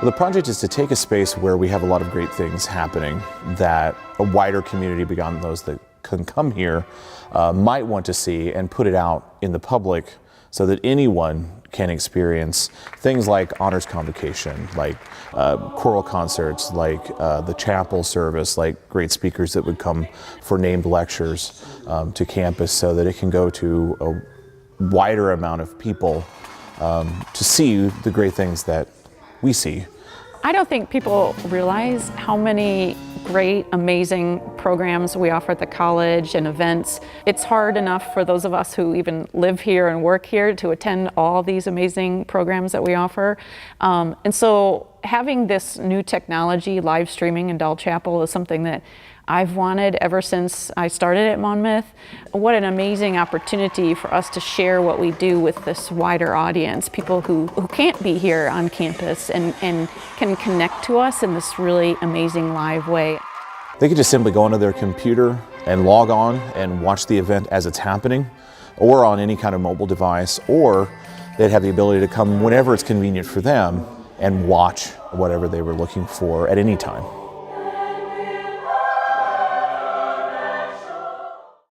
The project is to take a space where we have a lot of great things happening that a wider community beyond those that can come here might want to see, and put it out in the public so that anyone can experience things like Honors Convocation, like choral concerts, like the chapel service, like great speakers that would come for named lectures to campus, so that it can go to a wider amount of people to see the great things that we see. I don't think people realize how many great, amazing programs we offer at the college and events. It's hard enough for those of us who even live here and work here to attend all these amazing programs that we offer. And so having this new technology, live streaming in Dahl Chapel, is something that I've wanted ever since I started at Monmouth. What an amazing opportunity for us to share what we do with this wider audience, people who can't be here on campus and can connect to us in this really amazing live way. They could just simply go onto their computer and log on and watch the event as it's happening, or on any kind of mobile device, or they'd have the ability to come whenever it's convenient for them and watch whatever they were looking for at any time.